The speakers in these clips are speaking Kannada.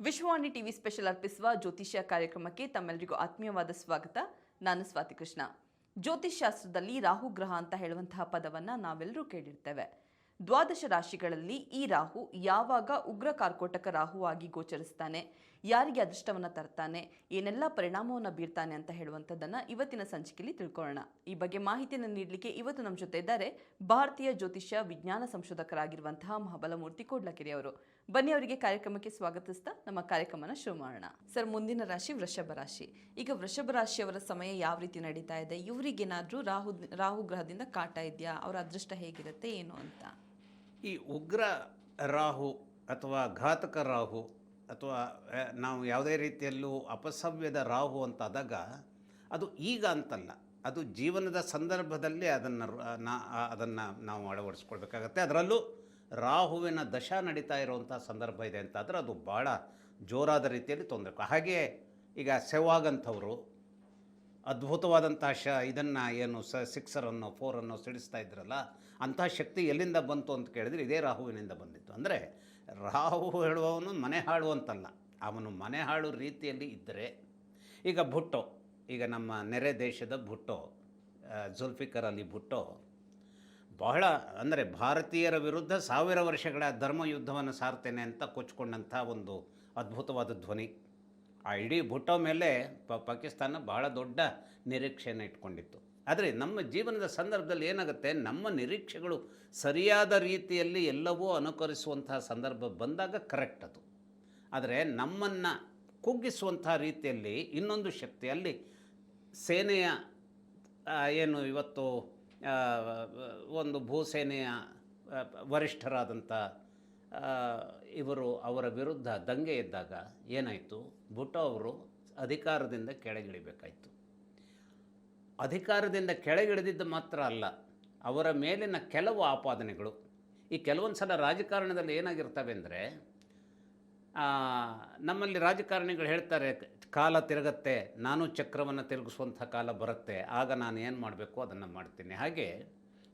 ವಿಶ್ವವಾಣಿ ಟಿವಿ ಸ್ಪೆಷಲ್ ಅರ್ಪಿಸುವ ಜ್ಯೋತಿಷ್ಯ ಕಾರ್ಯಕ್ರಮಕ್ಕೆ ತಮ್ಮೆಲ್ಲರಿಗೂ ಆತ್ಮೀಯವಾದ ಸ್ವಾಗತ. ನಾನು ಸ್ವಾತಿ ಕೃಷ್ಣ. ಜ್ಯೋತಿಷ್ಶಾಸ್ತ್ರದಲ್ಲಿ ರಾಹು ಗ್ರಹ ಅಂತ ಹೇಳುವಂತಹ ಪದವನ್ನ ನಾವೆಲ್ಲರೂ ಕೇಳಿರ್ತೇವೆ. ದ್ವಾದಶ ರಾಶಿಗಳಲ್ಲಿ ಈ ರಾಹು ಯಾವಾಗ ಉಗ್ರ ಕಾರ್ಕೋಟಕ ರಾಹುವಾಗಿ ಗೋಚರಿಸ್ತಾನೆ, ಯಾರಿಗೆ ಅದೃಷ್ಟವನ್ನು ತರ್ತಾನೆ, ಏನೆಲ್ಲ ಪರಿಣಾಮವನ್ನು ಬೀರ್ತಾನೆ ಅಂತ ಹೇಳುವಂಥದ್ದನ್ನು ಇವತ್ತಿನ ಸಂಚಿಕೆಯಲ್ಲಿ ತಿಳ್ಕೊಳ್ಳೋಣ. ಈ ಬಗ್ಗೆ ಮಾಹಿತಿಯನ್ನು ನೀಡಲಿಕ್ಕೆ ಇವತ್ತು ನಮ್ಮ ಜೊತೆ ಇದ್ದಾರೆ ಭಾರತೀಯ ಜ್ಯೋತಿಷ್ಯ ವಿಜ್ಞಾನ ಸಂಶೋಧಕರಾಗಿರುವಂತಹ ಮಹಾಬಲಮೂರ್ತಿ ಕೋಡ್ಲಕೆರೆ ಅವರು. ಬನ್ನಿ ಅವರಿಗೆ ಕಾರ್ಯಕ್ರಮಕ್ಕೆ ಸ್ವಾಗತಿಸ್ತಾ ನಮ್ಮ ಕಾರ್ಯಕ್ರಮನ ಶುರು ಮಾಡೋಣ. ಸರ್, ಮುಂದಿನ ರಾಶಿ ವೃಷಭ ರಾಶಿ. ಈಗ ವೃಷಭ ರಾಶಿಯವರ ಸಮಯ ಯಾವ ರೀತಿ ನಡೀತಾ ಇದೆ? ಇವರಿಗೇನಾದರೂ ರಾಹು ಗ್ರಹದಿಂದ ಕಾಟ ಇದೆಯಾ? ಅವರ ಅದೃಷ್ಟ ಹೇಗಿರುತ್ತೆ ಏನು ಅಂತ? ಈ ಉಗ್ರ ರಾಹು ಅಥವಾ ಘಾತಕ ರಾಹು ಅಥವಾ ನಾವು ಯಾವುದೇ ರೀತಿಯಲ್ಲೂ ಅಪಸವ್ಯದ ರಾಹು ಅಂತಾದಾಗ ಅದು ಈಗ ಅಂತಲ್ಲ, ಅದು ಜೀವನದ ಸಂದರ್ಭದಲ್ಲಿ ಅದನ್ನು ನಾವು ಅಳವಡಿಸ್ಕೊಳ್ಬೇಕಾಗತ್ತೆ. ಅದರಲ್ಲೂ ರಾಹುವಿನ ದಶಾ ನಡೀತಾ ಇರುವಂಥ ಸಂದರ್ಭ ಇದೆ ಅಂತಾದರೆ ಅದು ಭಾಳ ಜೋರಾದ ರೀತಿಯಲ್ಲಿ ತೊಂದರೆ. ಹಾಗೆ ಈಗ ಸೆಹ್ವಾಗ್ ಅಂಥವರು ಅದ್ಭುತವಾದಂತಹ ಇದನ್ನು ಏನು ಸಿಕ್ಸರನ್ನು 4 ಸಿಡಿಸ್ತಾ ಇದ್ರಲ್ಲ, ಅಂತಹ ಶಕ್ತಿ ಎಲ್ಲಿಂದ ಬಂತು ಅಂತ ಕೇಳಿದರೆ ಇದೇ ರಾಹುವಿನಿಂದ ಬಂದಿತ್ತು. ಅಂದರೆ ರಾಹು ಹೇಳುವವನು ಮನೆ ಹಾಳು ಅಂತಲ್ಲ, ಅವನು ಮನೆ ಹಾಳು ರೀತಿಯಲ್ಲಿ ಇದ್ದರೆ. ಈಗ ಭುಟ್ಟೋ, ಈಗ ನಮ್ಮ ನೆರೆ ದೇಶದ ಭುಟ್ಟೋ, ಜುಲ್ಫಿಕರ್ ಅಲಿ ಭುಟ್ಟೋ ಬಹಳ ಅಂದರೆ ಭಾರತೀಯರ ವಿರುದ್ಧ 1000 ವರ್ಷಗಳ ಧರ್ಮ ಯುದ್ಧವನ್ನು ಸಾರ್ತೇನೆ ಅಂತ ಕೊಚ್ಕೊಂಡಂಥ ಒಂದು ಅದ್ಭುತವಾದ ಧ್ವನಿ. ಆ ಇಡೀ ಭುಟ್ಟೋ ಮೇಲೆ ಪಾಕಿಸ್ತಾನ ಬಹಳ ದೊಡ್ಡ ನಿರೀಕ್ಷೆಯನ್ನು ಇಟ್ಕೊಂಡಿತ್ತು. ಆದರೆ ನಮ್ಮ ಜೀವನದ ಸಂದರ್ಭದಲ್ಲಿ ಏನಾಗುತ್ತೆ, ನಮ್ಮ ನಿರೀಕ್ಷೆಗಳು ಸರಿಯಾದ ರೀತಿಯಲ್ಲಿ ಎಲ್ಲವೂ ಅನುಕರಿಸುವಂತಹ ಸಂದರ್ಭ ಬಂದಾಗ ಕರೆಕ್ಟ್ ಅದು. ಆದರೆ ನಮ್ಮನ್ನು ಕುಗ್ಗಿಸುವಂಥ ರೀತಿಯಲ್ಲಿ ಇನ್ನೊಂದು ಶಕ್ತಿ, ಅಲ್ಲಿ ಸೇನೆಯ ಏನು ಇವತ್ತು ಒಂದು ಭೂಸೇನೆಯ ವರಿಷ್ಠರಾದಂಥ ಇವರು ಅವರ ವಿರುದ್ಧ ದಂಗೆ ಇದ್ದಾಗ ಏನಾಯಿತು, ಭುಟ್ಟೋ ಅವರು ಅಧಿಕಾರದಿಂದ ಕೆಳಗಿಳಿಬೇಕಾಯಿತು. ಅಧಿಕಾರದಿಂದ ಕೆಳಗಿಳಿದಿದ್ದು ಮಾತ್ರ ಅಲ್ಲ, ಅವರ ಮೇಲಿನ ಕೆಲವು ಆಪಾದನೆಗಳು. ಈ ಕೆಲವೊಂದು ಸಲ ರಾಜಕಾರಣದಲ್ಲಿ ಏನಾಗಿರ್ತವೆ ಅಂದರೆ, ನಮ್ಮಲ್ಲಿ ರಾಜಕಾರಣಿಗಳು ಹೇಳ್ತಾರೆ, ಕಾಲ ತಿರುಗತ್ತೆ, ನಾನು ಚಕ್ರವನ್ನು ತಿರುಗಿಸುವಂಥ ಕಾಲ ಬರುತ್ತೆ, ಆಗ ನಾನು ಏನು ಮಾಡಬೇಕು ಅದನ್ನು ಮಾಡ್ತೀನಿ. ಹಾಗೆ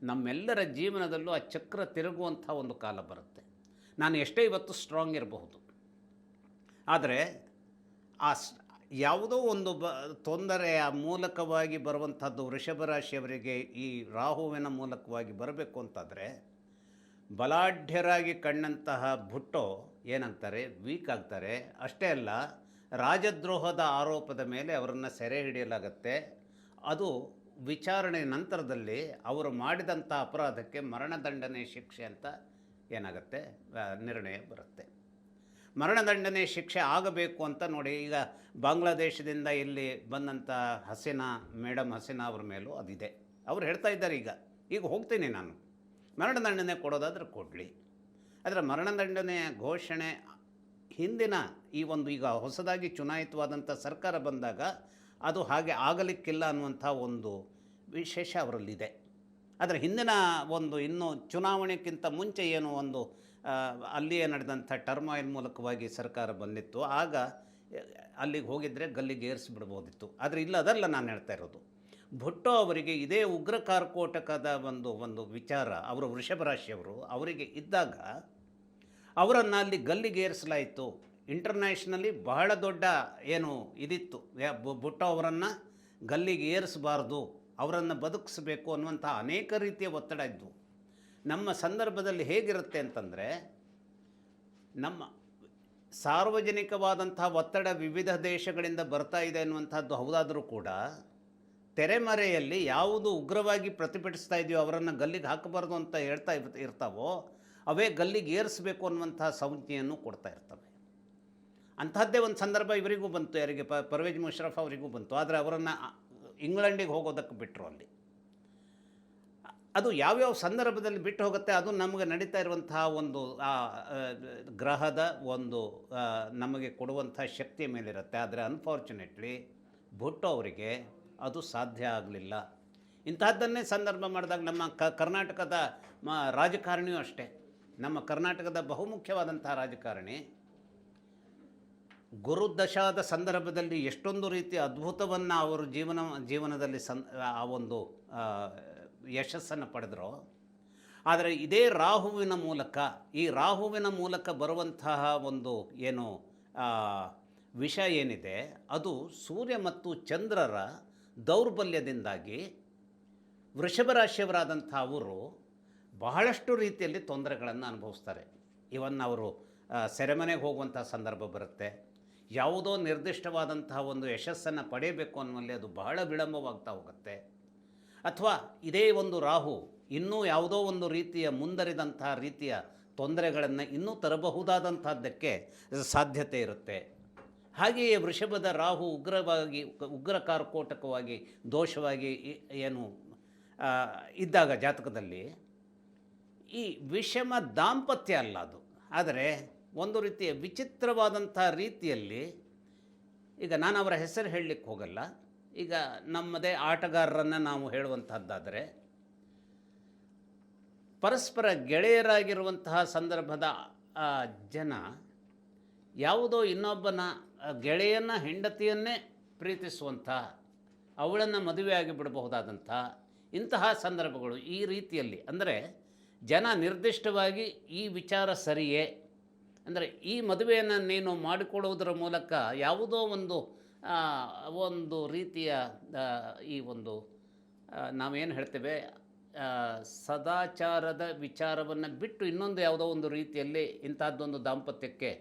ನಮ್ಮೆಲ್ಲರ ಜೀವನದಲ್ಲೂ ಆ ಚಕ್ರ ತಿರುಗುವಂಥ ಒಂದು ಕಾಲ ಬರುತ್ತೆ. ನಾನು ಎಷ್ಟೇ ಇವತ್ತು ಸ್ಟ್ರಾಂಗ್ ಇರಬಹುದು, ಆದರೆ ಆ ಯಾವುದೋ ಒಂದು ತೊಂದರೆಯ ಮೂಲಕವಾಗಿ ಬರುವಂಥದ್ದು ವೃಷಭ ರಾಶಿಯವರಿಗೆ ಈ ರಾಹುವಿನ ಮೂಲಕವಾಗಿ ಬರಬೇಕು ಅಂತಾದರೆ ಬಲಾಢ್ಯರಾಗಿ ಕಂಡಂತಹ ಭುಟ್ಟೋ ಏನಂತಾರೆ, ವೀಕ್ ಆಗ್ತಾರೆ. ಅಷ್ಟೇ ಅಲ್ಲ, ರಾಜದ್ರೋಹದ ಆರೋಪದ ಮೇಲೆ ಅವರನ್ನು ಸೆರೆ ಹಿಡಿಯಲಾಗತ್ತೆ. ಅದು ವಿಚಾರಣೆ ನಂತರದಲ್ಲಿ ಅವರು ಮಾಡಿದಂಥ ಅಪರಾಧಕ್ಕೆ ಮರಣದಂಡನೆ ಶಿಕ್ಷೆ ಅಂತ ಏನಾಗುತ್ತೆ, ನಿರ್ಣಯ ಬರುತ್ತೆ. ಮರಣದಂಡನೆ ಶಿಕ್ಷೆ ಆಗಬೇಕು ಅಂತ ನೋಡಿ, ಈಗ ಬಾಂಗ್ಲಾದೇಶದಿಂದ ಇಲ್ಲಿ ಬಂದಂಥ ಮೇಡಮ್ ಹಸೀನಾ ಅವ್ರ ಮೇಲೂ ಅದಿದೆ. ಅವ್ರು ಹೇಳ್ತಾ ಇದ್ದಾರೆ, ಈಗ ಹೋಗ್ತೀನಿ ನಾನು, ಮರಣದಂಡನೆ ಕೊಡೋದಾದ್ರೆ ಕೊಡಲಿ. ಆದರೆ ಮರಣದಂಡನೆಯ ಘೋಷಣೆ ಹಿಂದಿನ ಈ ಒಂದು ಈಗ ಹೊಸದಾಗಿ ಚುನಾಯಿತವಾದಂಥ ಸರ್ಕಾರ ಬಂದಾಗ ಅದು ಹಾಗೆ ಆಗಲಿಕ್ಕಿಲ್ಲ ಅನ್ನುವಂಥ ಒಂದು ವಿಶೇಷ ಅವರಲ್ಲಿದೆ. ಆದರೆ ಹಿಂದಿನ ಒಂದು ಇನ್ನೂ ಚುನಾವಣೆಗಿಂತ ಮುಂಚೆ ಏನು ಒಂದು ಅಲ್ಲಿಯೇ ನಡೆದಂಥ ಟರ್ಮಾಯಿಲ್ ಮೂಲಕವಾಗಿ ಸರ್ಕಾರ ಬಂದಿತ್ತು, ಆಗ ಅಲ್ಲಿಗೆ ಹೋಗಿದ್ದರೆ ಗಲ್ಲಿಗೆ ಏರಿಸಿಬಿಡ್ಬೋದಿತ್ತು. ಆದರೆ ಇಲ್ಲ, ಅದಲ್ಲ ನಾನು ಹೇಳ್ತಾ ಇರೋದು. ಭುಟ್ಟೋ ಅವರಿಗೆ ಇದೇ ಉಗ್ರ ಕಾರ್ಕೋಟಕದ ಒಂದು ವಿಚಾರ, ಅವರು ವೃಷಭ ರಾಶಿಯವರು, ಅವರಿಗೆ ಇದ್ದಾಗ ಅವರನ್ನು ಅಲ್ಲಿ ಗಲ್ಲಿಗೆ ಏರಿಸಲಾಯಿತು. ಇಂಟರ್ನ್ಯಾಷನಲಿ ಬಹಳ ದೊಡ್ಡ ಏನು ಇದಿತ್ತು, ಭುಟ್ಟೋ ಅವರನ್ನು ಗಲ್ಲಿಗೆ ಏರಿಸಬಾರ್ದು, ಅವರನ್ನು ಬದುಕಿಸಬೇಕು ಅನ್ನುವಂಥ ಅನೇಕ ರೀತಿಯ ಒತ್ತಡ ಇದ್ದವು. ನಮ್ಮ ಸಂದರ್ಭದಲ್ಲಿ ಹೇಗಿರುತ್ತೆ ಅಂತಂದರೆ, ನಮ್ಮ ಸಾರ್ವಜನಿಕವಾದಂಥ ಒತ್ತಡ ವಿವಿಧ ದೇಶಗಳಿಂದ ಬರ್ತಾ ಇದೆ ಅನ್ನುವಂಥದ್ದು ಹೌದಾದರೂ ಕೂಡ ತೆರೆಮರೆಯಲ್ಲಿ ಯಾವುದು ಉಗ್ರವಾಗಿ ಪ್ರತಿಭಟಿಸ್ತಾ ಇದೆಯೋ ಅವರನ್ನು ಗಲ್ಲಿಗೆ ಹಾಕಬಾರ್ದು ಅಂತ ಹೇಳ್ತಾ ಇರ್ತಾವೋ ಅವೇ ಗಲ್ಲಿಗೆ ಏರಿಸಬೇಕು ಅನ್ನುವಂಥ ಸಂಜ್ಞೆಯನ್ನು ಕೊಡ್ತಾ ಇರ್ತವೆ. ಅಂಥದ್ದೇ ಒಂದು ಸಂದರ್ಭ ಇವರಿಗೂ ಬಂತು, ಯಾರಿಗೆ ಪರ್ವೇಜ್ ಮುಷರಫ್ ಅವರಿಗೂ ಬಂತು. ಆದರೆ ಅವರನ್ನು ಇಂಗ್ಲೆಂಡಿಗೆ ಹೋಗೋದಕ್ಕೆ ಬಿಟ್ಟರು. ಅಲ್ಲಿ ಅದು ಯಾವ್ಯಾವ ಸಂದರ್ಭದಲ್ಲಿ ಬಿಟ್ಟು ಹೋಗುತ್ತೆ, ಅದು ನಮಗೆ ನಡೀತಾ ಇರುವಂತಹ ಒಂದು ಗ್ರಹದ ಒಂದು ನಮಗೆ ಕೊಡುವಂಥ ಶಕ್ತಿಯ ಮೇಲಿರುತ್ತೆ. ಆದರೆ ಅನ್ಫಾರ್ಚುನೇಟ್ಲಿ ಭುಟ್ಟೋ ಅವರಿಗೆ ಅದು ಸಾಧ್ಯ ಆಗಲಿಲ್ಲ. ಇಂತಹದ್ದನ್ನೇ ಸಂದರ್ಭ ಮಾಡಿದಾಗ ನಮ್ಮ ಕರ್ನಾಟಕದ ರಾಜಕಾರಣಿಯೂ ಅಷ್ಟೇ. ನಮ್ಮ ಕರ್ನಾಟಕದ ಬಹುಮುಖ್ಯವಾದಂತಹ ರಾಜಕಾರಣಿ ಗುರುದಶಾದ ಸಂದರ್ಭದಲ್ಲಿ ಎಷ್ಟೊಂದು ರೀತಿಯ ಅದ್ಭುತವನ್ನು ಅವರು ಜೀವನದಲ್ಲಿ ಆ ಒಂದು ಯಶಸ್ಸನ್ನು ಪಡೆದರೋ, ಆದರೆ ಇದೇ ರಾಹುವಿನ ಮೂಲಕ, ಈ ರಾಹುವಿನ ಮೂಲಕ ಬರುವಂತಹ ಒಂದು ಏನು ವಿಷ ಏನಿದೆ ಅದು ಸೂರ್ಯ ಮತ್ತು ಚಂದ್ರರ ದೌರ್ಬಲ್ಯದಿಂದಾಗಿ ವೃಷಭ ರಾಶಿಯವರಾದಂಥ ಅವರು ಬಹಳಷ್ಟು ರೀತಿಯಲ್ಲಿ ತೊಂದರೆಗಳನ್ನು ಅನುಭವಿಸ್ತಾರೆ. ಇವನ್ ಅವರು ಸೆರೆಮನೆಗೆ ಹೋಗುವಂಥ ಸಂದರ್ಭ ಬರುತ್ತೆ. ಯಾವುದೋ ನಿರ್ದಿಷ್ಟವಾದಂತಹ ಒಂದು ಯಶಸ್ಸನ್ನು ಪಡೆಯಬೇಕು ಅನ್ನುವಲ್ಲಿ ಅದು ಬಹಳ ವಿಳಂಬವಾಗ್ತಾ ಹೋಗುತ್ತೆ. ಅಥವಾ ಇದೇ ಒಂದು ರಾಹು ಇನ್ನೂ ಯಾವುದೋ ಒಂದು ರೀತಿಯ ಮುಂದರಿದಂತಹ ರೀತಿಯ ತೊಂದರೆಗಳನ್ನು ಇನ್ನೂ ತರಬಹುದಾದಂಥದ್ದಕ್ಕೆ ಸಾಧ್ಯತೆ ಇರುತ್ತೆ. ಹಾಗೆಯೇ ವೃಷಭದ ರಾಹು ಉಗ್ರ ಕಾರ್ಕೋಟಕವಾಗಿ ದೋಷವಾಗಿ ಏನು ಇದ್ದಾಗ ಜಾತಕದಲ್ಲಿ ಈ ವಿಷಮ ದಾಂಪತ್ಯ ಅಲ್ಲ ಅದು, ಆದರೆ ಒಂದು ರೀತಿಯ ವಿಚಿತ್ರವಾದಂಥ ರೀತಿಯಲ್ಲಿ, ಈಗ ನಾನು ಅವರ ಹೆಸರು ಹೇಳಲಿಕ್ಕೆ ಹೋಗಲ್ಲ, ಈಗ ನಮ್ಮದೇ ಆಟಗಾರರನ್ನು ನಾವು ಹೇಳುವಂಥದ್ದಾದರೆ ಪರಸ್ಪರ ಗೆಳೆಯರಾಗಿರುವಂತಹ ಸಂದರ್ಭದ ಜನ ಯಾವುದೋ ಇನ್ನೊಬ್ಬನ ಗೆಳೆಯನ ಹೆಂಡತಿಯನ್ನೇ ಪ್ರೀತಿಸುವಂಥ, ಅವಳನ್ನು ಮದುವೆಯಾಗಿ ಬಿಡಬಹುದಾದಂಥ ಇಂತಹ ಸಂದರ್ಭಗಳು ಈ ರೀತಿಯಲ್ಲಿ, ಅಂದರೆ ಜನ ನಿರ್ದಿಷ್ಟವಾಗಿ ಈ ವಿಚಾರ ಸರಿಯೇ, ಅಂದರೆ ಈ ಮದುವೆಯನ್ನು ನೀನು ಮಾಡಿಕೊಡುವುದರ ಮೂಲಕ ಯಾವುದೋ ಒಂದು ರೀತಿಯ ಈ ಒಂದು ನಾವೇನು ಹೇಳ್ತೇವೆ ಸದಾಚಾರದ ವಿಚಾರವನ್ನು ಬಿಟ್ಟು ಇನ್ನೊಂದು ಯಾವುದೋ ಒಂದು ರೀತಿಯಲ್ಲಿ ಇಂಥದ್ದೊಂದು ದಾಂಪತ್ಯಕ್ಕೆ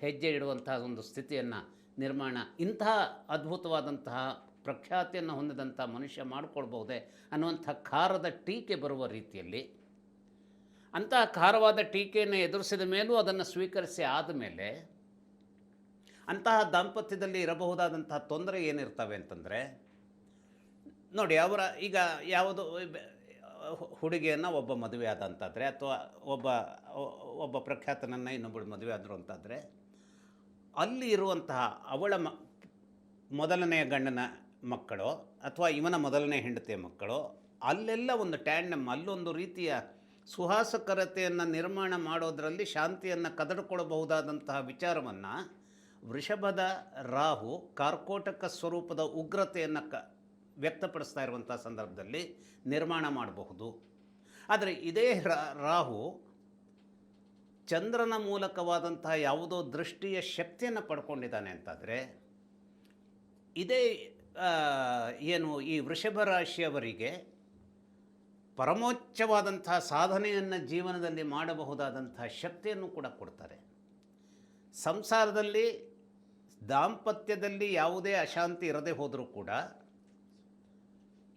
ಹೆಜ್ಜೆ ಇಡುವಂತಹ ಒಂದು ಸ್ಥಿತಿಯನ್ನು ನಿರ್ಮಾಣ, ಇಂತಹ ಅದ್ಭುತವಾದಂತಹ ಪ್ರಖ್ಯಾತಿಯನ್ನು ಹೊಂದಿದಂಥ ಮನುಷ್ಯ ಮಾಡಿಕೊಳ್ಬಹುದೇ ಅನ್ನುವಂಥ ಖಾರದ ಟೀಕೆ ಬರುವ ರೀತಿಯಲ್ಲಿ, ಅಂತಹ ಖಾರವಾದ ಟೀಕೆಯನ್ನು ಎದುರಿಸಿದ ಮೇಲೂ ಅದನ್ನು ಸ್ವೀಕರಿಸಿ ಆದಮೇಲೆ ಅಂತಹ ದಾಂಪತ್ಯದಲ್ಲಿ ಇರಬಹುದಾದಂತಹ ತೊಂದರೆ ಏನಿರ್ತವೆ ಅಂತಂದರೆ, ನೋಡಿ ಅವರ ಈಗ ಯಾವುದು ಹುಡುಗಿಯನ್ನು ಒಬ್ಬ ಮದುವೆ ಆದಂತಾದರೆ ಅಥವಾ ಒಬ್ಬ ಪ್ರಖ್ಯಾತನನ್ನು ಇನ್ನೊಬ್ಬಳು ಮದುವೆ ಆದರು ಅಂತಾದರೆ, ಅಲ್ಲಿ ಇರುವಂತಹ ಅವಳ ಮೊದಲನೆಯ ಗಂಡನ ಮಕ್ಕಳು ಅಥವಾ ಇವನ ಮೊದಲನೇ ಹೆಂಡತಿಯ ಮಕ್ಕಳು, ಅಲ್ಲೆಲ್ಲ ಒಂದು ಟ್ಯಾಂಡಮ್, ಅಲ್ಲೊಂದು ರೀತಿಯ ಸುಹಾಸಕರತೆಯನ್ನು ನಿರ್ಮಾಣ ಮಾಡೋದರಲ್ಲಿ ಶಾಂತಿಯನ್ನು ಕದಡಿಕೊಳ್ಳಬಹುದಾದಂತಹ ವಿಚಾರವನ್ನು ವೃಷಭದ ರಾಹು ಕಾರ್ಕೋಟಕ ಸ್ವರೂಪದ ಉಗ್ರತೆಯನ್ನು ವ್ಯಕ್ತಪಡಿಸ್ತಾ ಇರುವಂಥ ಸಂದರ್ಭದಲ್ಲಿ ನಿರ್ಮಾಣ ಮಾಡಬಹುದು. ಆದರೆ ಇದೇ ರಾಹು ಚಂದ್ರನ ಮೂಲಕವಾದಂತಹ ಯಾವುದೋ ದೃಷ್ಟಿಯ ಶಕ್ತಿಯನ್ನು ಪಡ್ಕೊಂಡಿದ್ದಾನೆ ಅಂತಾದರೆ, ಇದೇ ಏನು ಈ ವೃಷಭ ರಾಶಿಯವರಿಗೆ ಪರಮೋಚ್ಚವಾದಂತಹ ಸಾಧನೆಯನ್ನು ಜೀವನದಲ್ಲಿ ಮಾಡಬಹುದಾದಂತಹ ಶಕ್ತಿಯನ್ನು ಕೂಡ ಕೊಡ್ತಾರೆ. ಸಂಸಾರದಲ್ಲಿ ದಾಂಪತ್ಯದಲ್ಲಿ ಯಾವುದೇ ಅಶಾಂತಿ ಇರದೇ ಹೋದರೂ ಕೂಡ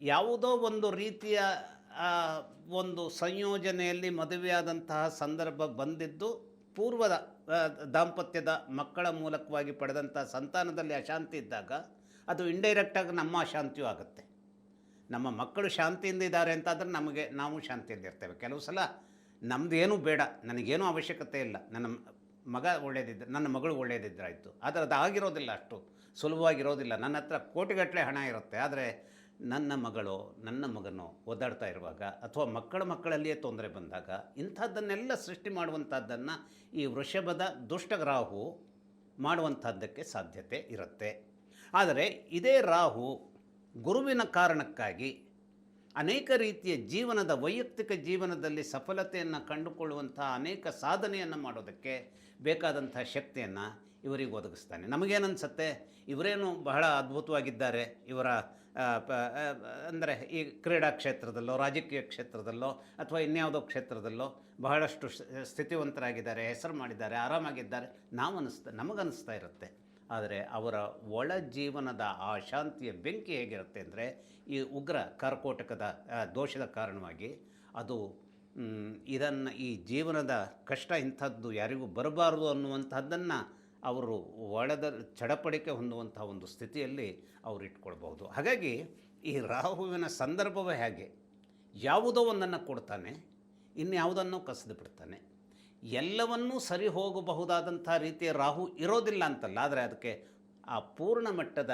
ಯಾವುದೋ ಒಂದು ರೀತಿಯ ಒಂದು ಸಂಯೋಜನೆಯಲ್ಲಿ ಮದುವೆಯಾದಂತಹ ಸಂದರ್ಭ ಬಂದಿದ್ದು ಪೂರ್ವದ ದಾಂಪತ್ಯದ ಮಕ್ಕಳ ಮೂಲಕವಾಗಿ ಪಡೆದಂಥ ಸಂತಾನದಲ್ಲಿ ಅಶಾಂತಿ ಇದ್ದಾಗ ಅದು ಇಂಡೈರೆಕ್ಟಾಗಿ ನಮ್ಮ ಅಶಾಂತಿಯೂ ಆಗುತ್ತೆ. ನಮ್ಮ ಮಕ್ಕಳು ಶಾಂತಿಯಿಂದ ಇದ್ದಾರೆ ಅಂತಾದರೆ ನಾವು ಶಾಂತಿಯಿಂದ ಇರ್ತೇವೆ. ಕೆಲವು ಸಲ ನಮ್ಮದೇನೂ ಬೇಡ, ನನಗೇನೂ ಅವಶ್ಯಕತೆ ಇಲ್ಲ, ನನ್ನ ಮಗ ಒಳ್ಳೆಯದಿದ್ದ, ನನ್ನ ಮಗಳು ಒಳ್ಳೆಯದಿದ್ದರಾಯಿತು. ಆದರೆ ಅದು ಆಗಿರೋದಿಲ್ಲ, ಅಷ್ಟು ಸುಲಭವಾಗಿರೋದಿಲ್ಲ. ನನ್ನ ಹತ್ರ ಕೋಟಿಗಟ್ಟಲೆ ಹಣ ಇರುತ್ತೆ, ಆದರೆ ನನ್ನ ಮಗಳು ನನ್ನ ಮಗನೋ ಒದ್ದಾಡ್ತಾ ಇರುವಾಗ ಅಥವಾ ಮಕ್ಕಳಲ್ಲಿಯೇ ತೊಂದರೆ ಬಂದಾಗ ಇಂಥದ್ದನ್ನೆಲ್ಲ ಸೃಷ್ಟಿ ಮಾಡುವಂಥದ್ದನ್ನು ಈ ವೃಷಭದ ದುಷ್ಟರಾಹು ಮಾಡುವಂಥದ್ದಕ್ಕೆ ಸಾಧ್ಯತೆ ಇರುತ್ತೆ. ಆದರೆ ಇದೇ ರಾಹು ಗುರುವಿನ ಕಾರಣಕ್ಕಾಗಿ ಅನೇಕ ರೀತಿಯ ಜೀವನದ ವೈಯಕ್ತಿಕ ಜೀವನದಲ್ಲಿ ಸಫಲತೆಯನ್ನು ಕಂಡುಕೊಳ್ಳುವಂಥ ಅನೇಕ ಸಾಧನೆಯನ್ನು ಮಾಡೋದಕ್ಕೆ ಬೇಕಾದಂಥ ಶಕ್ತಿಯನ್ನು ಇವರಿಗೆ ಒದಗಿಸ್ತಾನೆ. ನಮಗೇನನ್ಸುತ್ತೆ, ಇವರೇನು ಬಹಳ ಅದ್ಭುತವಾಗಿದ್ದಾರೆ, ಇವರ ಅಂದರೆ ಈ ಕ್ರೀಡಾ ಕ್ಷೇತ್ರದಲ್ಲೋ ರಾಜಕೀಯ ಕ್ಷೇತ್ರದಲ್ಲೋ ಅಥವಾ ಇನ್ಯಾವುದೋ ಕ್ಷೇತ್ರದಲ್ಲೋ ಬಹಳಷ್ಟು ಸ್ಥಿತಿವಂತರಾಗಿದ್ದಾರೆ, ಹೆಸರು ಮಾಡಿದ್ದಾರೆ, ಆರಾಮಾಗಿದ್ದಾರೆ ನಮಗನ್ನಿಸ್ತಾ ಇರುತ್ತೆ. ಆದರೆ ಅವರ ಒಳ ಜೀವನದ ಆ ಶಾಂತಿಯ ಬೆಂಕಿ ಹೇಗಿರುತ್ತೆ ಅಂದರೆ, ಈ ಉಗ್ರ ಕಾರ್ಕೋಟಕದ ದೋಷದ ಕಾರಣವಾಗಿ ಅದು ಈ ಜೀವನದ ಕಷ್ಟ ಇಂಥದ್ದು ಯಾರಿಗೂ ಬರಬಾರದು ಅನ್ನುವಂಥದ್ದನ್ನು ಅವರು ಒಳದ ಚಡಪಡಿಕೆ ಹೊಂದುವಂಥ ಒಂದು ಸ್ಥಿತಿಯಲ್ಲಿ ಅವರು ಇಟ್ಕೊಳ್ಬಹುದು. ಹಾಗಾಗಿ ಈ ರಾಹುವಿನ ಸಂದರ್ಭವೇ ಹಾಗೆ, ಯಾವುದೋ ಒಂದನ್ನು ಕೊಡ್ತಾನೆ, ಇನ್ಯಾವುದನ್ನು ಕಸಿದು ಬಿಡ್ತಾನೆ. ಎಲ್ಲವನ್ನೂ ಸರಿ ಹೋಗಬಹುದಾದಂಥ ರೀತಿಯ ರಾಹು ಇರೋದಿಲ್ಲ ಅಂತಲ್ಲ, ಆದರೆ ಅದಕ್ಕೆ ಆ ಪೂರ್ಣ ಮಟ್ಟದ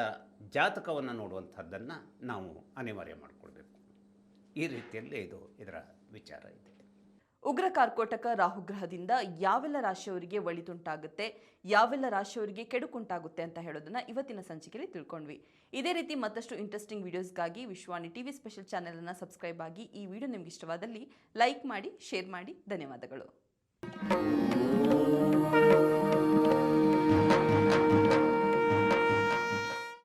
ಜಾತಕವನ್ನು ನೋಡುವಂಥದ್ದನ್ನು ನಾವು ಅನಿವಾರ್ಯ ಮಾಡಿಕೊಳ್ಬೇಕು. ಈ ರೀತಿಯಲ್ಲಿ ಇದರ ವಿಚಾರ ಇದೆ. ಉಗ್ರ ಕಾರ್ಕೋಟಕ ರಾಹುಗ್ರಹದಿಂದ ಯಾವೆಲ್ಲ ರಾಶಿಯವರಿಗೆ ಒಳಿತುಂಟಾಗುತ್ತೆ, ಯಾವೆಲ್ಲ ರಾಶಿಯವರಿಗೆ ಕೆಡುಕುಂಟಾಗುತ್ತೆ ಅಂತ ಹೇಳೋದನ್ನ ಇವತ್ತಿನ ಸಂಚಿಕೆಯಲ್ಲಿ ತಿಳ್ಕೊಂಡ್ವಿ. ಇದೇ ರೀತಿ ಮತ್ತಷ್ಟು ಇಂಟ್ರೆಸ್ಟಿಂಗ್ ವಿಡಿಯೋಸ್ಗಾಗಿ ವಿಶ್ವಾನಿ ಟಿವಿ ಸ್ಪೆಷಲ್ ಚಾನೆಲ್ ಅನ್ನು ಸಬ್ಸ್ಕ್ರೈಬ್ ಆಗಿ. ಈ ವಿಡಿಯೋ ನಿಮ್ಗೆ ಇಷ್ಟವಾದಲ್ಲಿ ಲೈಕ್ ಮಾಡಿ, ಶೇರ್ ಮಾಡಿ. ಧನ್ಯವಾದಗಳು.